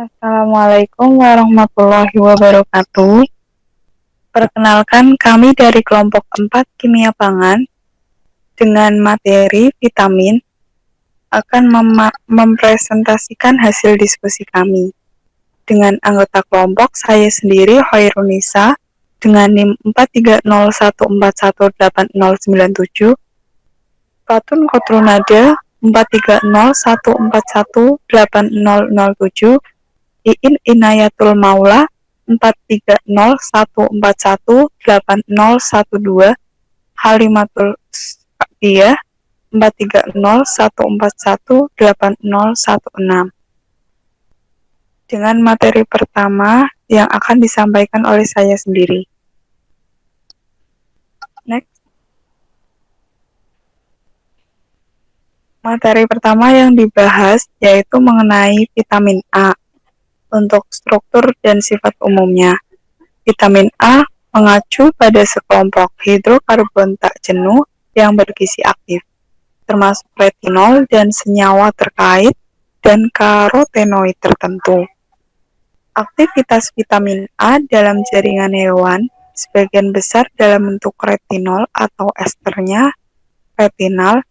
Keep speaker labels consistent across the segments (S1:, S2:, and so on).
S1: Assalamualaikum warahmatullahi wabarakatuh. Perkenalkan, kami dari kelompok 4 Kimia Pangan dengan materi vitamin akan mempresentasikan hasil diskusi kami. Dengan anggota kelompok, saya sendiri Hoirunisa dengan NIM 43014189097, Fatun Kotrunada 43014188007, Iin Inayatul Maula 43014188012, Halimatul Sa'diyah 43014188016. Dengan materi pertama yang akan disampaikan oleh saya sendiri. Next. Materi pertama yang dibahas yaitu mengenai vitamin A. Untuk struktur dan sifat umumnya, vitamin A mengacu pada sekelompok hidrokarbon tak jenuh yang bergizi aktif, termasuk retinol dan senyawa terkait dan karotenoid tertentu. Aktivitas vitamin A dalam jaringan hewan sebagian besar dalam bentuk retinol atau esternya retinal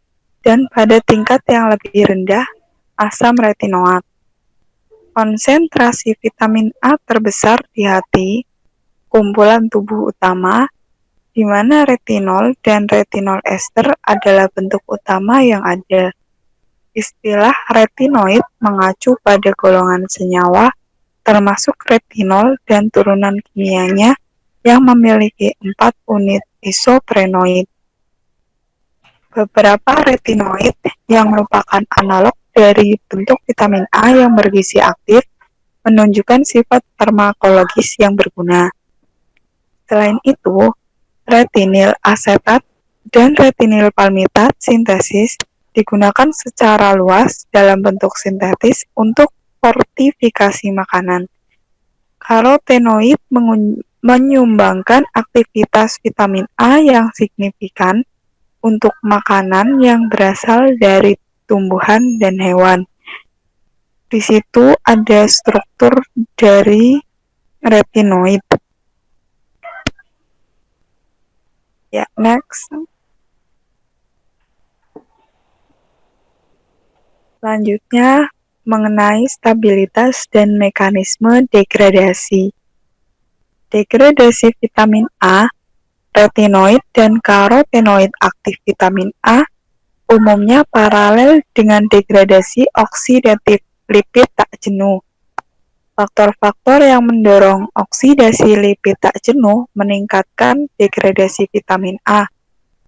S1: dan pada tingkat yang lebih rendah asam retinoat. Konsentrasi vitamin A terbesar di hati, kumpulan tubuh utama, di mana retinol dan retinol ester adalah bentuk utama yang ada. Istilah retinoid mengacu pada golongan senyawa, termasuk retinol dan turunan kimianya yang memiliki 4 unit isoprenoid. Beberapa retinoid yang merupakan analog dari bentuk vitamin A yang bergizi aktif menunjukkan sifat farmakologis yang berguna. Selain itu, retinil asetat dan retinil palmitat sintesis digunakan secara luas dalam bentuk sintetis untuk fortifikasi makanan. Karotenoid menyumbangkan aktivitas vitamin A yang signifikan untuk makanan yang berasal dari tumbuhan dan hewan. Di situ ada struktur dari retinoid. Ya, next. Selanjutnya, mengenai stabilitas dan mekanisme degradasi. Degradasi vitamin A, retinoid dan karotenoid aktif vitamin A umumnya paralel dengan degradasi oksidatif lipid tak jenuh. Faktor-faktor yang mendorong oksidasi lipid tak jenuh meningkatkan degradasi vitamin A,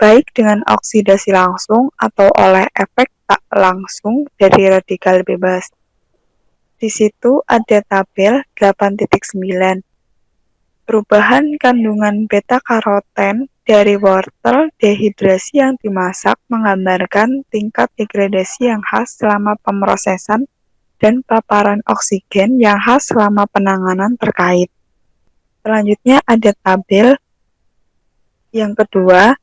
S1: baik dengan oksidasi langsung atau oleh efek tak langsung dari radikal bebas. Di situ ada tabel 8.9. Perubahan kandungan beta-karoten dari wortel dehidrasi yang dimasak menggambarkan tingkat degradasi yang khas selama pemrosesan dan paparan oksigen yang khas selama penanganan terkait. Selanjutnya ada tabel yang kedua,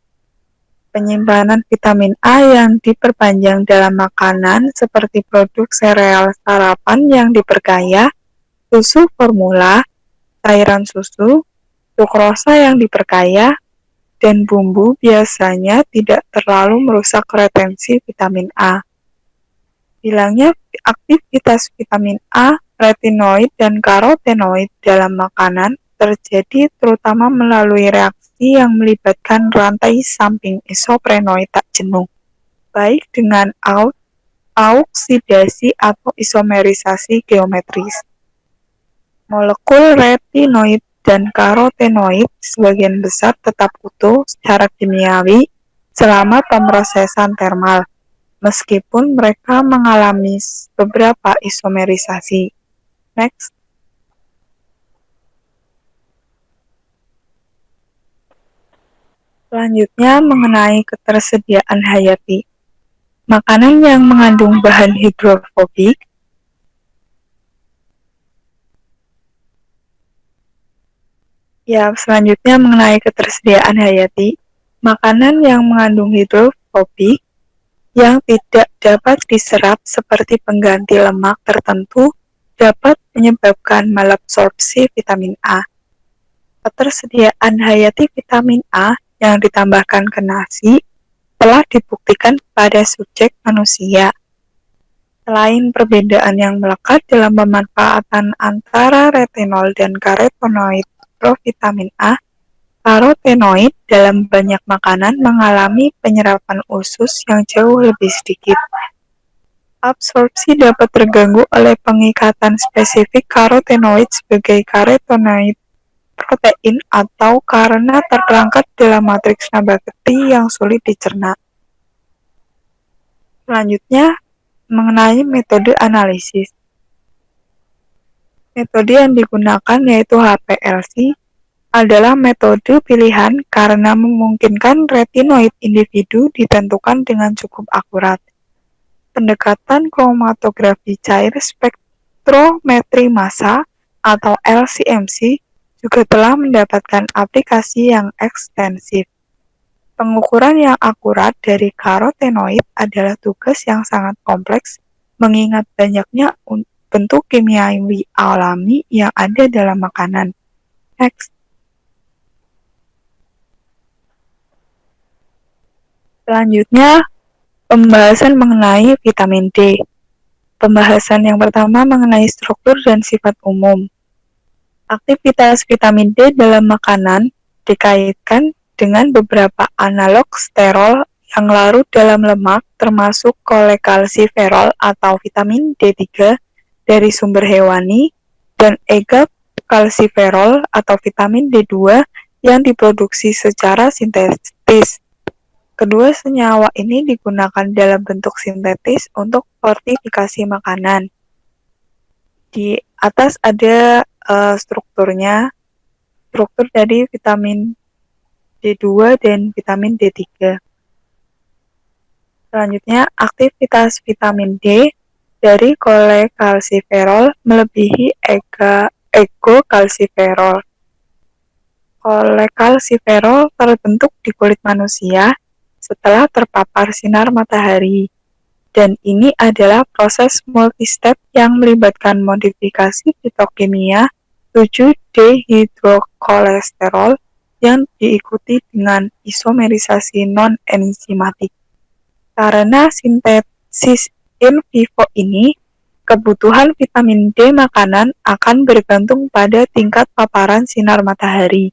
S1: penyimpanan vitamin A yang diperpanjang dalam makanan seperti produk sereal sarapan yang diperkaya, susu formula, cairan susu, sukrosa yang diperkaya, dan bumbu biasanya tidak terlalu merusak retensi vitamin A. Hilangnya aktivitas vitamin A, retinoid, dan karotenoid dalam makanan terjadi terutama melalui reaksi yang melibatkan rantai samping isoprenoid tak jenuh, baik dengan oksidasi atau isomerisasi geometris. Molekul retinoid dan karotenoid sebagian besar tetap utuh secara kimiawi selama pemrosesan termal, meskipun mereka mengalami beberapa isomerisasi. Next. Selanjutnya mengenai ketersediaan hayati. Makanan yang mengandung bahan hidrofobik selanjutnya mengenai ketersediaan hayati. Makanan yang mengandung hidrofobik yang tidak dapat diserap seperti pengganti lemak tertentu dapat menyebabkan malabsorpsi vitamin A. Ketersediaan hayati vitamin A yang ditambahkan ke nasi telah dibuktikan pada subjek manusia. Selain perbedaan yang melekat dalam pemanfaatan antara retinol dan karotenoid provitamin A, karotenoid dalam banyak makanan mengalami penyerapan usus yang jauh lebih sedikit. Absorpsi dapat terganggu oleh pengikatan spesifik karotenoid sebagai karotenoid protein atau karena terperangkap dalam matriks nabati yang sulit dicerna. Selanjutnya, mengenai metode analisis. Metode yang digunakan yaitu HPLC adalah metode pilihan karena memungkinkan retinoid individu ditentukan dengan cukup akurat. Pendekatan kromatografi cair spektrometri massa atau LCMC juga telah mendapatkan aplikasi yang ekstensif. Pengukuran yang akurat dari karotenoid adalah tugas yang sangat kompleks mengingat banyaknya bentuk kimiawi alami yang ada dalam makanan. Next. Selanjutnya, pembahasan mengenai vitamin D. Pembahasan yang pertama mengenai struktur dan sifat umum. Aktivitas vitamin D dalam makanan dikaitkan dengan beberapa analog sterol yang larut dalam lemak termasuk kolekalsiferol atau vitamin D3 dari sumber hewani dan EGA-kalsiferol atau vitamin D2 yang diproduksi secara sintetis. Kedua senyawa ini digunakan dalam bentuk sintetis untuk fortifikasi makanan. Di atas ada strukturnya, struktur dari vitamin D2 dan vitamin D3. Selanjutnya, aktivitas vitamin D dari kolekalsiferol melebihi EGA-kalsiferol. Kolekalsiferol terbentuk di kulit manusia setelah terpapar sinar matahari, dan ini adalah proses multistep yang melibatkan modifikasi fitokimia 7-dehidrokolesterol yang diikuti dengan isomerisasi non-enzimatik. Karena sintesis in vivo ini, kebutuhan vitamin D makanan akan bergantung pada tingkat paparan sinar matahari.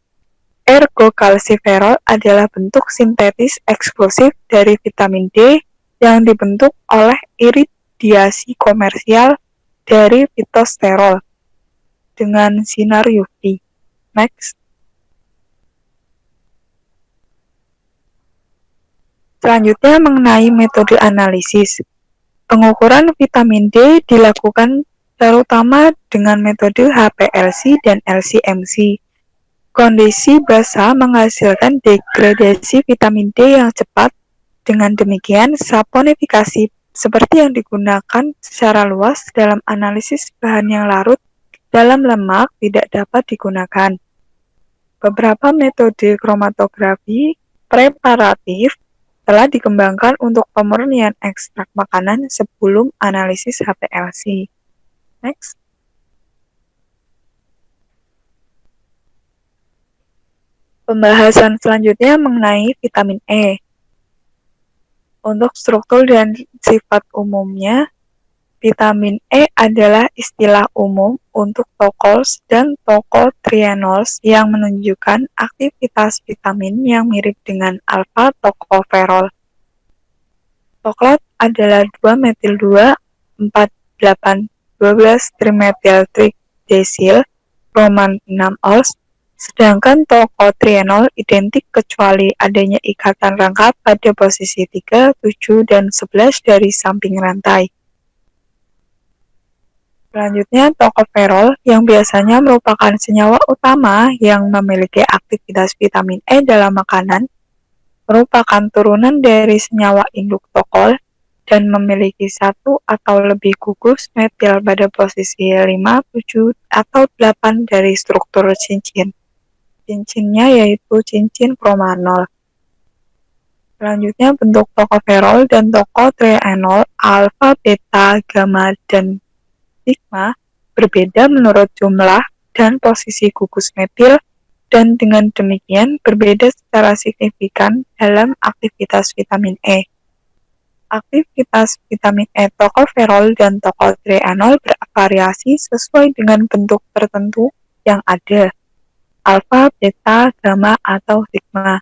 S1: Ergo kalsiferol adalah bentuk sintetis eksklusif dari vitamin D yang dibentuk oleh iridiasi komersial dari fitosterol dengan sinar UV. Next. Selanjutnya mengenai metode analisis. Pengukuran vitamin D dilakukan terutama dengan metode HPLC dan LCMC. Kondisi basal menghasilkan degradasi vitamin D yang cepat. Dengan demikian, saponifikasi seperti yang digunakan secara luas dalam analisis bahan yang larut dalam lemak tidak dapat digunakan. Beberapa metode kromatografi preparatif telah dikembangkan untuk pemurnian ekstrak makanan sebelum analisis HPLC. Next. Pembahasan selanjutnya mengenai vitamin E. Untuk struktur dan sifat umumnya, vitamin E adalah istilah umum untuk tokols dan tokotrienols yang menunjukkan aktivitas vitamin yang mirip dengan alfa-tokoferol. Toklat adalah 2-metil-2-4-8-12-trimethyltrikdesil Roman 6 ols, sedangkan tokotrienol identik kecuali adanya ikatan rangka pada posisi 3, 7, dan 11 dari samping rantai. Selanjutnya, tokoferol yang biasanya merupakan senyawa utama yang memiliki aktivitas vitamin E dalam makanan, merupakan turunan dari senyawa induk tokol dan memiliki satu atau lebih gugus metil pada posisi 5, 7, atau 8 dari struktur cincin. Cincinnya yaitu cincin promanol. Selanjutnya bentuk tokoferol dan tokotrienol alfa, beta, gamma, dan sigma berbeda menurut jumlah dan posisi gugus metil, dan dengan demikian berbeda secara signifikan dalam aktivitas vitamin E. Aktivitas vitamin E tokoferol dan tokotrienol bervariasi sesuai dengan bentuk tertentu yang ada, alfa, beta, gamma, atau sigma.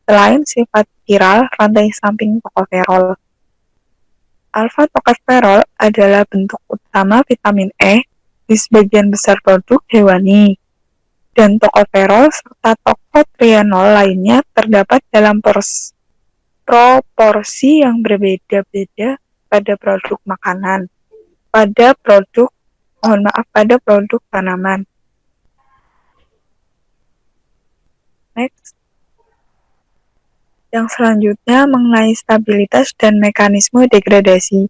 S1: Selain sifat viral rantai samping tokoferol, alfa tokoferol adalah bentuk utama vitamin E di sebagian besar produk hewani, dan tokoferol serta tokotrienol lainnya terdapat dalam proporsi yang berbeda-beda pada produk makanan, pada produk tanaman. Next. Yang selanjutnya mengenai stabilitas dan mekanisme degradasi.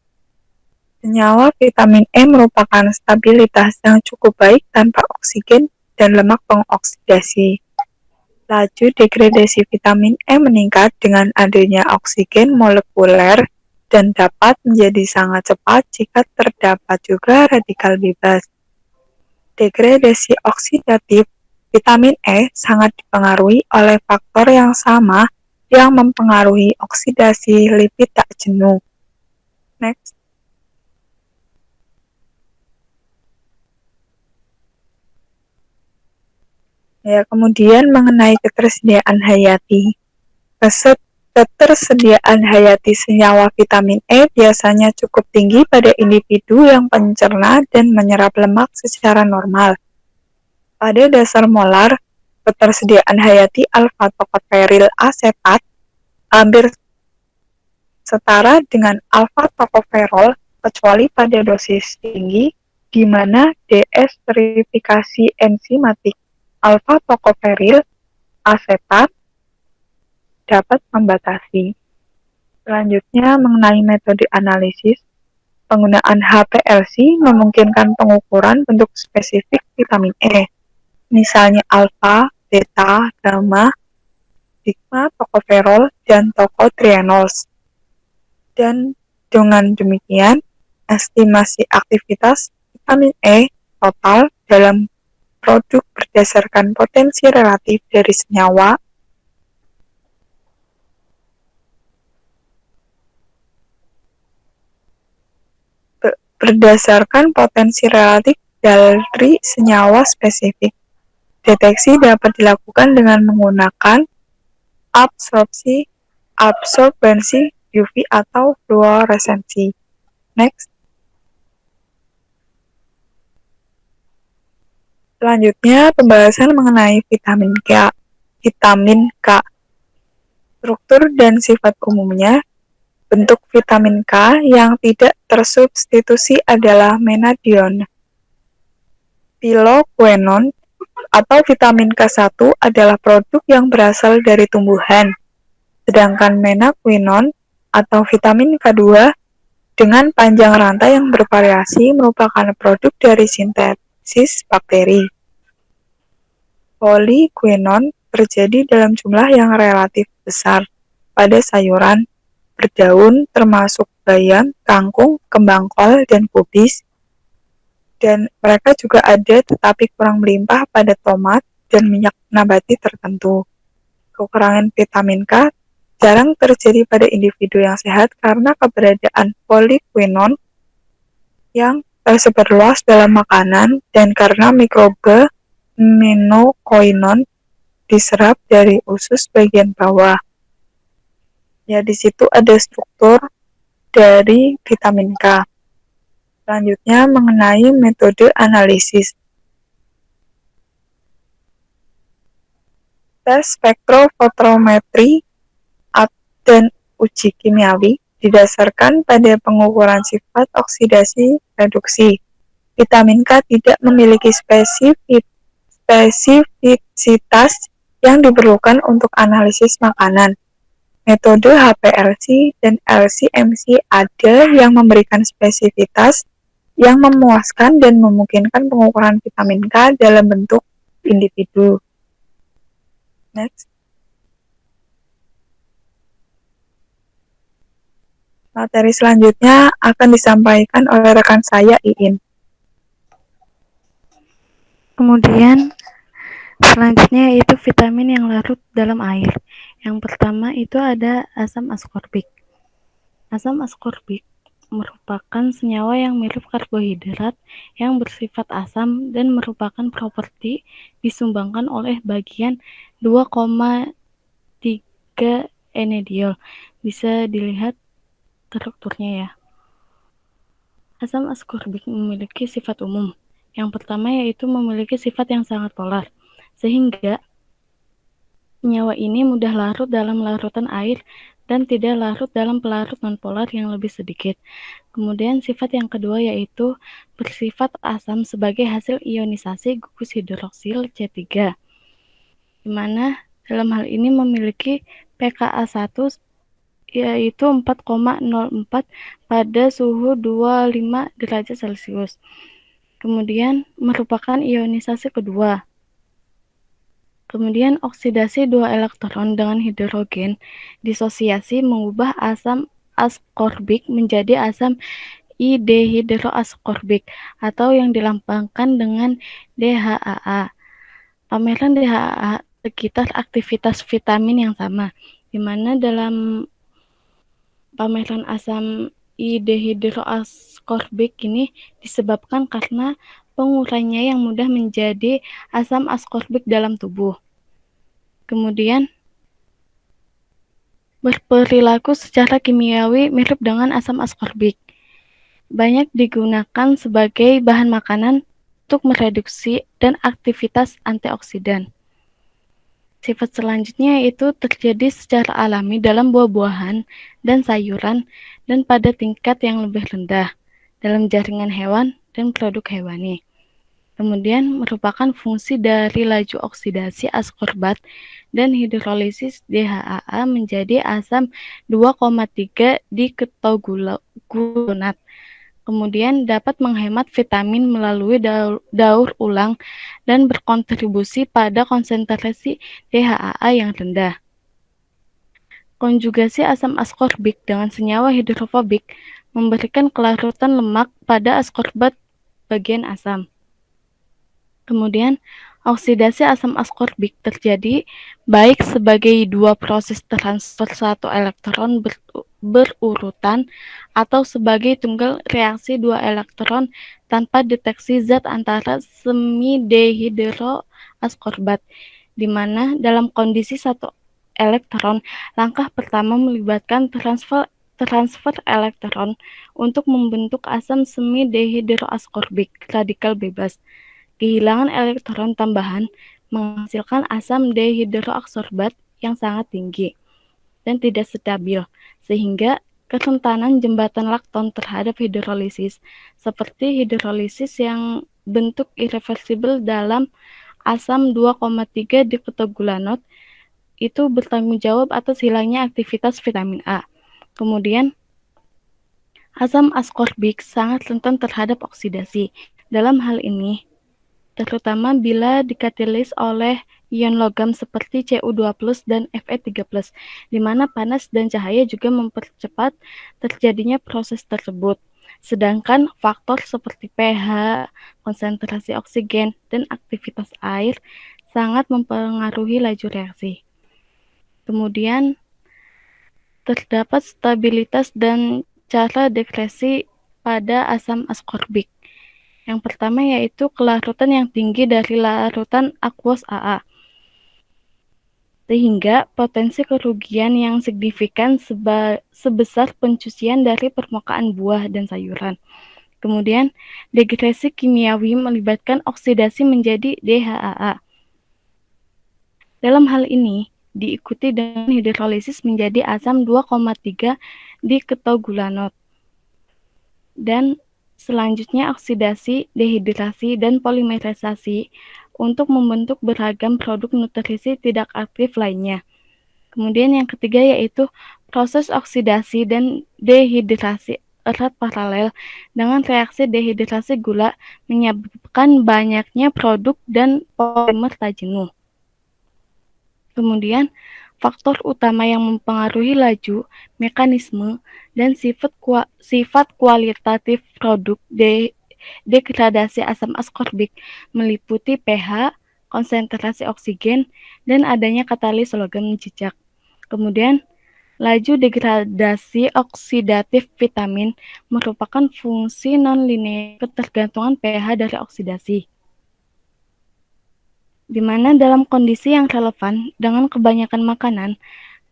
S1: Senyawa vitamin E merupakan stabilitas yang cukup baik tanpa oksigen dan lemak pengoksidasi. Laju degradasi vitamin E meningkat dengan adanya oksigen molekuler dan dapat menjadi sangat cepat jika terdapat juga radikal bebas. Degradasi oksidatif vitamin E sangat dipengaruhi oleh faktor yang sama yang mempengaruhi oksidasi lipid tak jenuh. Next. Ya, kemudian mengenai ketersediaan hayati. Ketersediaan hayati senyawa vitamin E biasanya cukup tinggi pada individu yang pencerna dan menyerap lemak secara normal. Pada dasar molar, ketersediaan hayati alfa-tokoferil asetat hampir setara dengan alfa-tokoferol kecuali pada dosis tinggi di mana deesterifikasi enzimatik alfa-tokoferil asetat dapat membatasi. Selanjutnya mengenai metode analisis, penggunaan HPLC memungkinkan pengukuran bentuk spesifik vitamin E, misalnya alfa, beta, gamma, sigma, tokoferol, dan tokotrienols. Dan dengan demikian, estimasi aktivitas vitamin E total dalam produk berdasarkan potensi relatif dari senyawa dari senyawa spesifik. Deteksi dapat dilakukan dengan menggunakan absorbensi UV atau fluoresensi. Next. Selanjutnya, pembahasan mengenai vitamin K. Struktur dan sifat umumnya. Bentuk vitamin K yang tidak tersubstitusi adalah menadion. Piloquenon atau vitamin K1 adalah produk yang berasal dari tumbuhan, sedangkan menaquinone atau vitamin K2 dengan panjang rantai yang bervariasi merupakan produk dari sintesis bakteri. Polyquinone terjadi dalam jumlah yang relatif besar pada sayuran berdaun termasuk bayam, kangkung, kembang kol, dan kubis, dan mereka juga ada tetapi kurang melimpah pada tomat dan minyak nabati tertentu. Kekurangan vitamin K jarang terjadi pada individu yang sehat karena keberadaan polyquinone yang tersebar luas dalam makanan dan karena mikroba menokoinon diserap dari usus bagian bawah. Ya, di situ ada struktur dari vitamin K. Selanjutnya mengenai metode analisis. Tes spektrofotometri dan uji kimiawi didasarkan pada pengukuran sifat oksidasi reduksi. Vitamin K tidak memiliki spesifisitas yang diperlukan untuk analisis makanan. Metode HPLC dan LC-MC ada yang memberikan spesifitas yang memuaskan dan memungkinkan pengukuran vitamin K dalam bentuk individu. Next. Materi selanjutnya akan disampaikan oleh rekan saya, Iin.
S2: Kemudian selanjutnya yaitu vitamin yang larut dalam air. Yang pertama itu ada asam askorbik. Asam askorbik merupakan senyawa yang mirip karbohidrat yang bersifat asam dan merupakan properti disumbangkan oleh bagian 2,3 enediol. Bisa dilihat strukturnya ya. Asam askorbik memiliki sifat umum. Yang pertama yaitu memiliki sifat yang sangat polar, sehingga senyawa ini mudah larut dalam larutan air dan tidak larut dalam pelarut nonpolar yang lebih sedikit. Kemudian sifat yang kedua yaitu bersifat asam sebagai hasil ionisasi gugus hidroksil C3, di mana dalam hal ini memiliki pKa1 yaitu 4,04 pada suhu 25 derajat Celcius. Kemudian merupakan ionisasi kedua. Kemudian oksidasi 2 elektron dengan hidrogen disosiasi mengubah asam askorbik menjadi asam I-dehidroaskorbik atau yang dilambangkan dengan DHAA. Pameran DHAA sekitar aktivitas vitamin yang sama, di mana dalam pameran asam I-dehidroaskorbik ini disebabkan karena penguraiannya yang mudah menjadi asam askorbik dalam tubuh. Kemudian berperilaku secara kimiawi mirip dengan asam askorbik. Banyak digunakan sebagai bahan makanan untuk mereduksi dan aktivitas antioksidan. Sifat selanjutnya yaitu terjadi secara alami dalam buah-buahan dan sayuran dan pada tingkat yang lebih rendah dalam jaringan hewan dan produk hewani. Kemudian merupakan fungsi dari laju oksidasi askorbat dan hidrolisis DHAA menjadi asam 2,3 diketoglonat. Kemudian dapat menghemat vitamin melalui daur ulang dan berkontribusi pada konsentrasi DHAA yang rendah. Konjugasi asam askorbik dengan senyawa hidrofobik memberikan kelarutan lemak pada askorbat bagian asam. Kemudian, oksidasi asam askorbik terjadi baik sebagai dua proses transfer satu elektron berurutan atau sebagai tunggal reaksi dua elektron tanpa deteksi zat antara semidehidroaskorbat, di mana dalam kondisi satu elektron, langkah pertama melibatkan transfer elektron untuk membentuk asam semidehidroaskorbik radikal bebas. Kehilangan elektron tambahan menghasilkan asam dehidroaskorbat yang sangat tinggi dan tidak stabil, sehingga kerentanan jembatan lakton terhadap hidrolisis, seperti hidrolisis yang bentuk irreversibel dalam asam 2,3 diketogulanat, itu bertanggung jawab atas hilangnya aktivitas vitamin A. Kemudian, asam askorbik sangat rentan terhadap oksidasi. Dalam hal ini, terutama bila dikatalis oleh ion logam seperti Cu2+ dan Fe3+, di mana panas dan cahaya juga mempercepat terjadinya proses tersebut. Sedangkan faktor seperti pH, konsentrasi oksigen, dan aktivitas air sangat mempengaruhi laju reaksi. Kemudian, terdapat stabilitas dan cara degresi pada asam askorbik. Yang pertama yaitu kelarutan yang tinggi dari larutan aqueous AA, sehingga potensi kerugian yang signifikan sebesar pencucian dari permukaan buah dan sayuran. Kemudian, degresi kimiawi melibatkan oksidasi menjadi DHAA. Dalam hal ini, diikuti dengan hidrolisis menjadi asam 2,3 diketogulanat. Dan selanjutnya oksidasi, dehidrasi, dan polimerisasi untuk membentuk beragam produk nutrisi tidak aktif lainnya. Kemudian yang ketiga yaitu proses oksidasi dan dehidrasi erat paralel dengan reaksi dehidrasi gula menyebabkan banyaknya produk dan polimer tak jenuh. Kemudian faktor utama yang mempengaruhi laju, mekanisme, dan sifat kualitatif produk degradasi asam askorbik meliputi pH, konsentrasi oksigen, dan adanya katalis logam jejak. Kemudian, laju degradasi oksidatif vitamin merupakan fungsi non-linear ketergantungan pH dari oksidasi, di mana dalam kondisi yang relevan dengan kebanyakan makanan,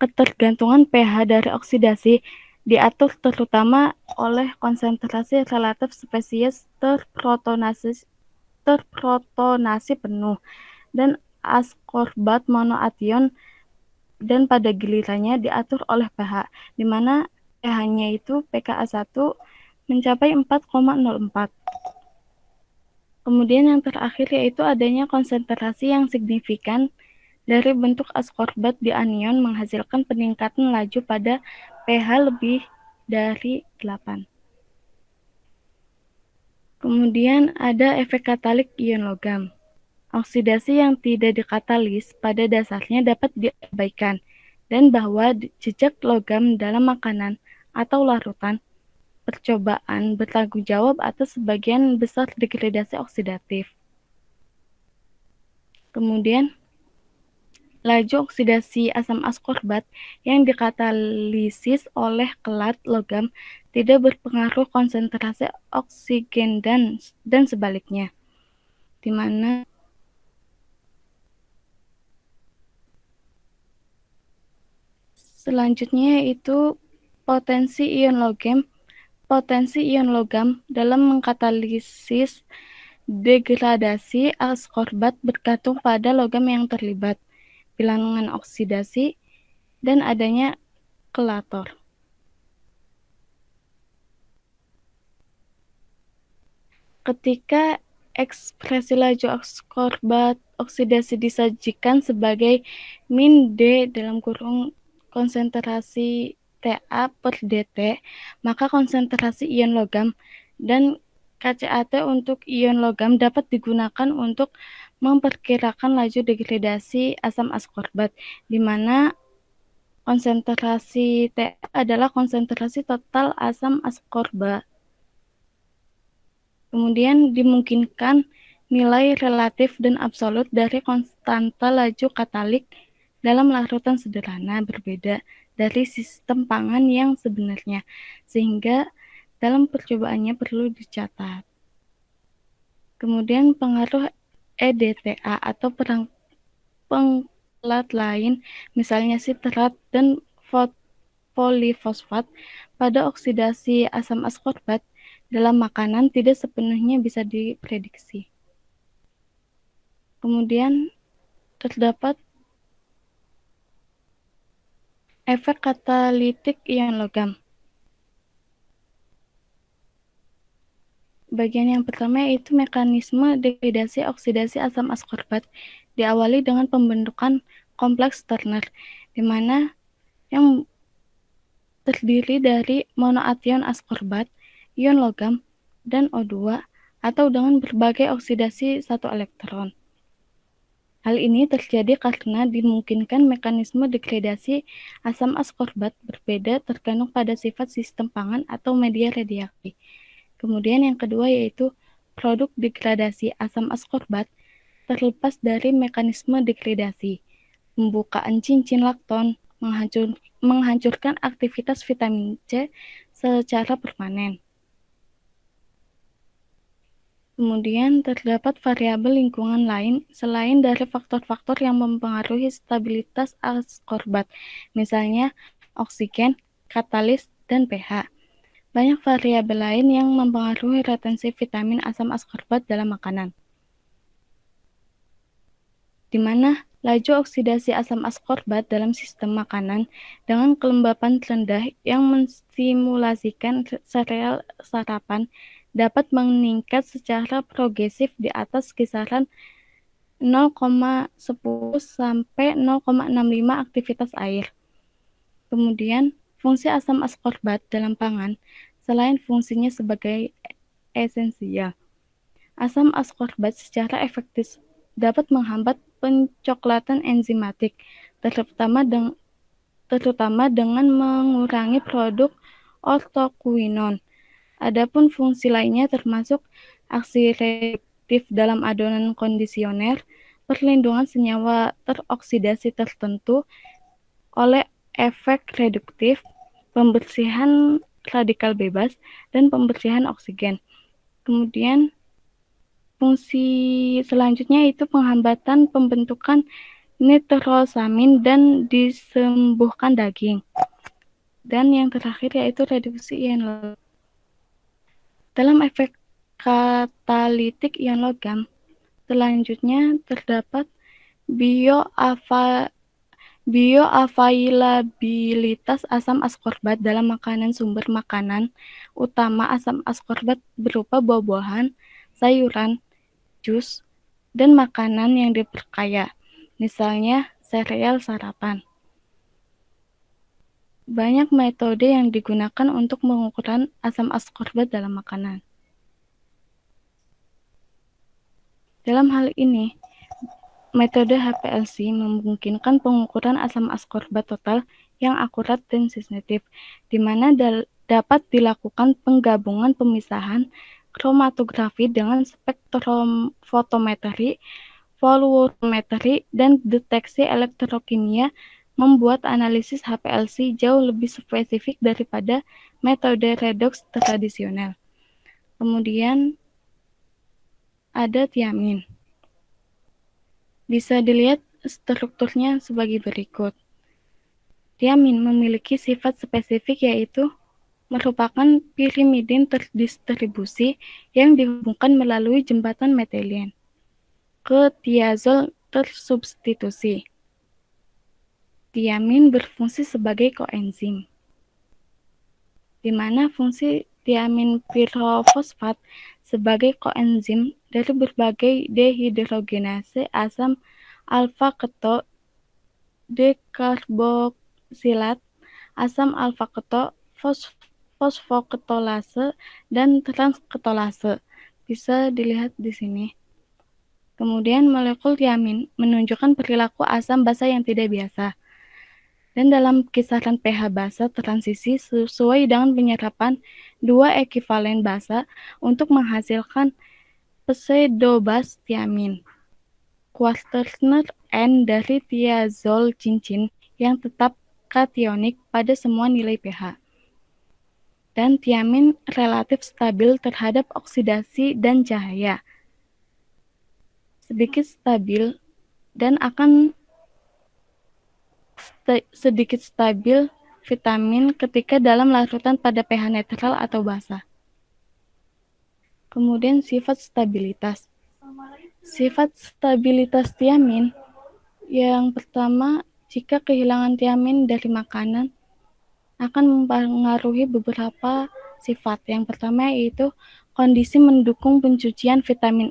S2: ketergantungan pH dari oksidasi diatur terutama oleh konsentrasi relatif spesies terprotonasi penuh dan askorbat monoation, dan pada gilirannya diatur oleh pH, di mana pH-nya itu pKa1 mencapai 4,04. Kemudian yang terakhir yaitu adanya konsentrasi yang signifikan dari bentuk askorbat di anion menghasilkan peningkatan laju pada pH lebih dari 8. Kemudian ada efek katalik ion logam. Oksidasi yang tidak dikatalis pada dasarnya dapat diabaikan, dan bahwa jejak logam dalam makanan atau larutan percobaan bertanggung jawab atas sebagian besar degradasi oksidatif. Kemudian, laju oksidasi asam askorbat yang dikatalisis oleh kelat logam tidak berpengaruh konsentrasi oksigen dan sebaliknya, di mana selanjutnya yaitu potensi ion logam dalam mengkatalisis degradasi askorbat bergantung pada logam yang terlibat, bilangan oksidasi, dan adanya kelator. Ketika ekspresi laju askorbat oksidasi disajikan sebagai min D dalam kurung konsentrasi Ta per dt, maka konsentrasi ion logam dan KCAT untuk ion logam dapat digunakan untuk memperkirakan laju degradasi asam askorbat, di mana konsentrasi Ta adalah konsentrasi total asam askorbat. Kemudian dimungkinkan nilai relatif dan absolut dari konstanta laju katalik dalam larutan sederhana berbeda dari sistem pangan yang sebenarnya, sehingga dalam percobaannya perlu dicatat. Kemudian pengaruh EDTA atau pengkelat lain, misalnya sitrat dan polifosfat pada oksidasi asam askorbat dalam makanan tidak sepenuhnya bisa diprediksi. Kemudian terdapat efek katalitik ion logam. Bagian yang pertama yaitu mekanisme degradasi oksidasi asam askorbat diawali dengan pembentukan kompleks Turner, di mana yang terdiri dari monoation askorbat, ion logam, dan O2, atau dengan berbagai oksidasi satu elektron. Hal ini terjadi karena dimungkinkan mekanisme degradasi asam askorbat berbeda tergantung pada sifat sistem pangan atau media reaksi. Kemudian yang kedua yaitu produk degradasi asam askorbat terlepas dari mekanisme degradasi. Pembukaan cincin lakton menghancurkan aktivitas vitamin C secara permanen. Kemudian terdapat variabel lingkungan lain selain dari faktor-faktor yang mempengaruhi stabilitas askorbat, misalnya oksigen, katalis, dan pH. Banyak variabel lain yang mempengaruhi retensi vitamin asam askorbat dalam makanan, di mana laju oksidasi asam askorbat dalam sistem makanan dengan kelembapan rendah yang menstimulasikan sereal sarapan dapat meningkat secara progresif di atas kisaran 0,10 sampai 0,65 aktivitas air. Kemudian, fungsi asam askorbat dalam pangan selain fungsinya sebagai esensial, asam askorbat secara efektif dapat menghambat pencoklatan enzimatik, terutama dengan mengurangi produk ortoquinon. Adapun fungsi lainnya termasuk aksi reaktif dalam adonan kondisioner, perlindungan senyawa teroksidasi tertentu oleh efek reduktif, pembersihan radikal bebas, dan pembersihan oksigen. Kemudian fungsi selanjutnya itu penghambatan pembentukan nitrosamin dan disembuhkan daging. Dan yang terakhir yaitu reduksi ion logam. Dalam efek katalitik ion logam, selanjutnya terdapat bioavailabilitas asam askorbat dalam makanan. Sumber makanan utama asam askorbat berupa buah-buahan, sayuran, jus, dan makanan yang diperkaya, misalnya sereal sarapan. Banyak metode yang digunakan untuk pengukuran asam askorbat dalam makanan. Dalam hal ini, metode HPLC memungkinkan pengukuran asam askorbat total yang akurat dan sensitif, di mana dapat dilakukan penggabungan pemisahan kromatografi dengan spektrofotometri, volumetri, dan deteksi elektrokimia, membuat analisis HPLC jauh lebih spesifik daripada metode redoks tradisional. Kemudian ada tiamin. Bisa dilihat strukturnya sebagai berikut. Tiamin memiliki sifat spesifik yaitu merupakan pirimidin terdistribusi yang dihubungkan melalui jembatan metilin ke tiazol tersubstitusi. Tiamin berfungsi sebagai koenzim, di mana fungsi tiamin pirofosfat sebagai koenzim dari berbagai dehidrogenase asam alfa-keto dekarboksilat, asam alfa-keto fosfoketolase, dan transketolase. Bisa dilihat di sini. Kemudian molekul tiamin menunjukkan perilaku asam basa yang tidak biasa. Dan dalam kisaran pH basa transisi sesuai dengan penyerapan 2 ekivalen basa untuk menghasilkan pseudobas tiamin. Quaterner N dari tiazol cincin yang tetap kationik pada semua nilai pH. Dan tiamin relatif stabil terhadap oksidasi dan cahaya. Sedikit stabil dan akan sedikit stabil vitamin ketika dalam larutan pada pH netral atau basa. Kemudian sifat stabilitas. Sifat stabilitas tiamin yang pertama, jika kehilangan tiamin dari makanan akan mempengaruhi beberapa sifat. Yang pertama yaitu kondisi mendukung pencucian vitamin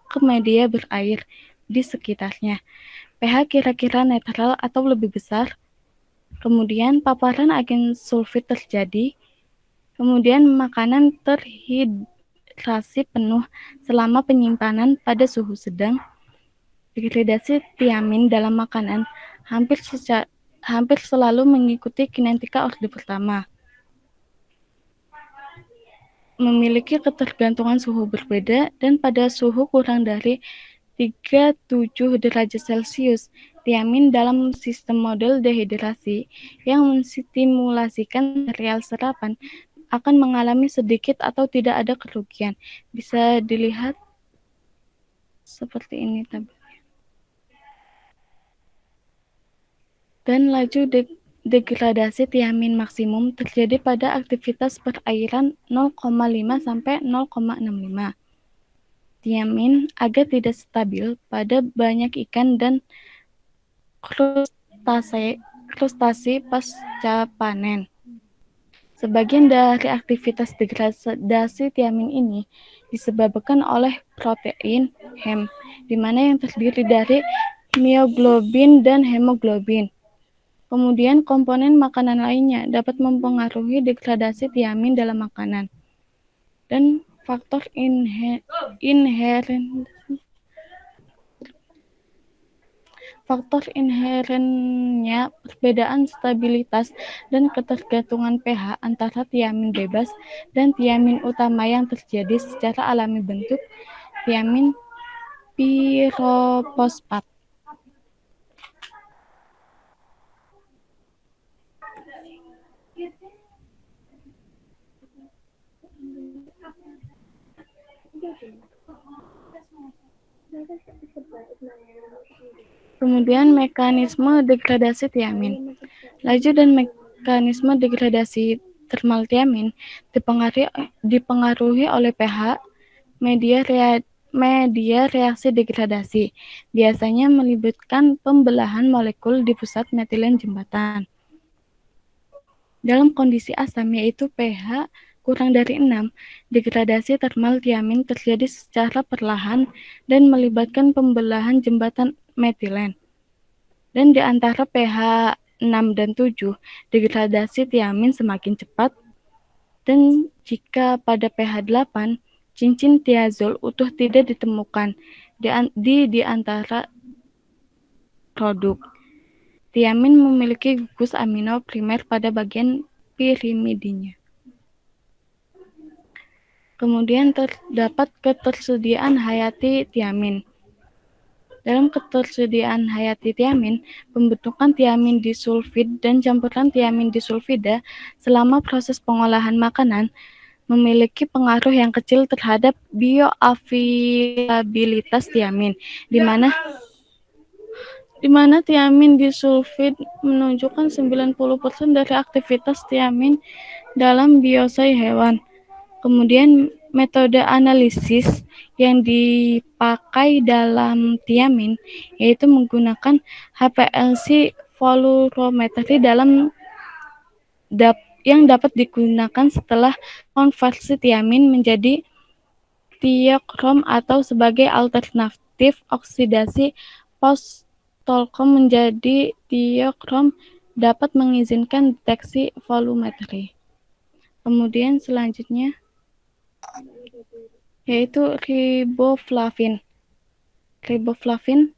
S2: ke media berair di sekitarnya. pH kira-kira netral atau lebih besar. Kemudian paparan agen sulfit terjadi. Kemudian makanan terhidrasi penuh selama penyimpanan pada suhu sedang. Degradasi tiamin dalam makanan hampir selalu mengikuti kinetika orde pertama. Memiliki ketergantungan suhu berbeda dan pada suhu kurang dari 37 derajat Celcius, tiamin dalam sistem model dehidrasi yang menstimulasikan sereal serapan akan mengalami sedikit atau tidak ada kerugian. Bisa dilihat seperti ini tabelnya. Dan laju degradasi tiamin maksimum terjadi pada aktivitas perairan 0,5 sampai 0,65. Tiamin agak tidak stabil pada banyak ikan dan krustase pasca panen. Sebagian dari aktivitas degradasi tiamin ini disebabkan oleh protein hem, di mana yang terdiri dari mioglobin dan hemoglobin. Kemudian komponen makanan lainnya dapat mempengaruhi degradasi tiamin dalam makanan. Dan faktor inheren faktor inherennya perbedaan stabilitas dan ketergantungan pH antara tiamin bebas dan tiamin utama yang terjadi secara alami bentuk tiamin piroposfat. Kemudian mekanisme degradasi tiamin. Laju dan mekanisme degradasi termal tiamin dipengaruhi oleh pH media reaksi degradasi. Biasanya melibatkan pembelahan molekul di pusat metilen jembatan. Dalam kondisi asam yaitu pH kurang dari 6, degradasi termal tiamin terjadi secara perlahan dan melibatkan pembelahan jembatan metilen. Dan di antara pH 6 dan 7, degradasi tiamin semakin cepat. Dan jika pada pH 8, cincin tiazol utuh tidak ditemukan di antara produk. Tiamin memiliki gugus amino primer pada bagian pirimidinya. Kemudian terdapat ketersediaan hayati tiamin. Dalam ketersediaan hayati tiamin, pembentukan tiamin disulfid dan campuran tiamin disulfida selama proses pengolahan makanan memiliki pengaruh yang kecil terhadap bioavailabilitas tiamin, di mana tiamin disulfid menunjukkan 90% dari aktivitas tiamin dalam biosai hewan. Kemudian metode analisis yang dipakai dalam tiamin yaitu menggunakan HPLC fluorometri yang dapat digunakan setelah konversi tiamin menjadi tiokrom atau sebagai alternatif oksidasi post-tolkom menjadi tiokrom dapat mengizinkan deteksi volumetri. Kemudian selanjutnya yaitu riboflavin. Riboflavin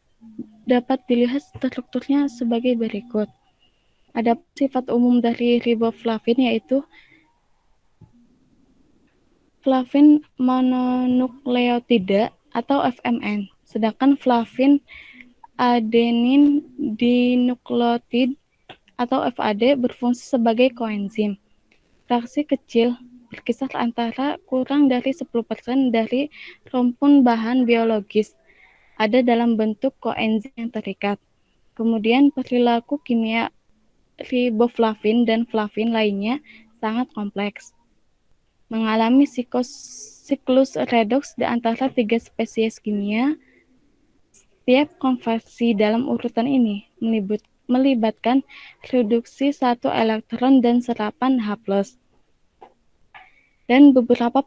S2: dapat dilihat strukturnya sebagai berikut. Ada sifat umum dari riboflavin yaitu flavin mononukleotida atau FMN, sedangkan flavin adenin dinukleotid atau FAD berfungsi sebagai koenzim. Fraksi kecil berkisar antara kurang dari 10% dari rumpun bahan biologis ada dalam bentuk koenzim yang terikat. Kemudian perilaku kimia riboflavin dan flavin lainnya sangat kompleks. Mengalami siklus redoks di antara 3 spesies kimia. Setiap konversi dalam urutan ini melibatkan reduksi 1 elektron dan serapan H+. Dan beberapa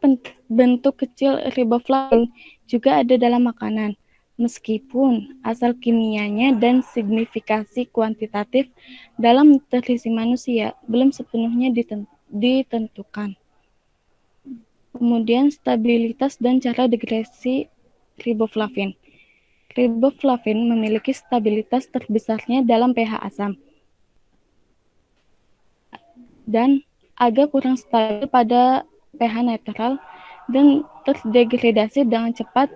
S2: bentuk kecil riboflavin juga ada dalam makanan, meskipun asal kimianya dan signifikasi kuantitatif dalam nutrisi manusia belum sepenuhnya ditentukan. Kemudian stabilitas dan cara degresi riboflavin. Riboflavin memiliki stabilitas terbesarnya dalam pH asam dan agak kurang stabil pada pH netral dan terdegradasi dengan cepat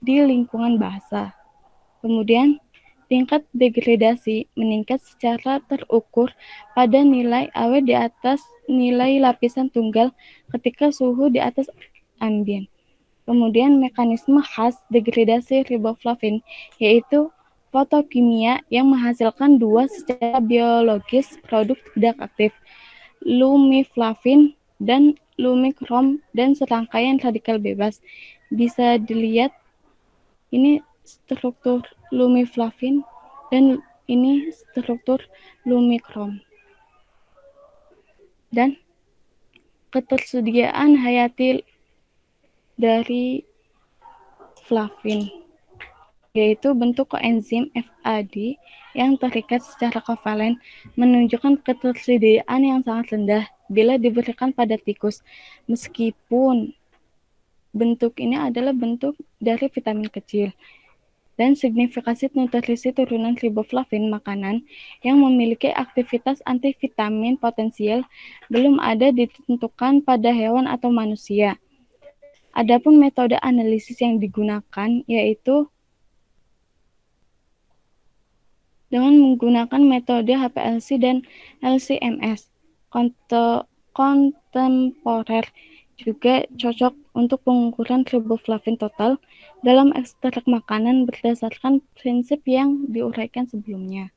S2: di lingkungan basa. Kemudian tingkat degradasi meningkat secara terukur pada nilai Aw di atas nilai lapisan tunggal ketika suhu di atas ambien. Kemudian mekanisme khas degradasi riboflavin yaitu fotokimia yang menghasilkan 2 secara biologis produk tidak aktif, lumiflavin dan lumikrom dan serangkaian radikal bebas. Bisa dilihat ini struktur lumiflavin dan ini struktur lumikrom. Dan ketersediaan hayati dari flavin yaitu bentuk koenzim FAD yang terikat secara kovalen menunjukkan ketersediaan yang sangat rendah bila diberikan pada tikus, meskipun bentuk ini adalah bentuk dari vitamin kecil. dan signifikasi nutrisi turunan riboflavin makanan yang memiliki aktivitas antivitamin potensial belum ada ditentukan pada hewan atau manusia. Adapun metode analisis yang digunakan yaitu dengan menggunakan metode HPLC dan LC-MS. Kontemporer juga cocok untuk pengukuran riboflavin total dalam ekstrak makanan berdasarkan prinsip yang diuraikan sebelumnya.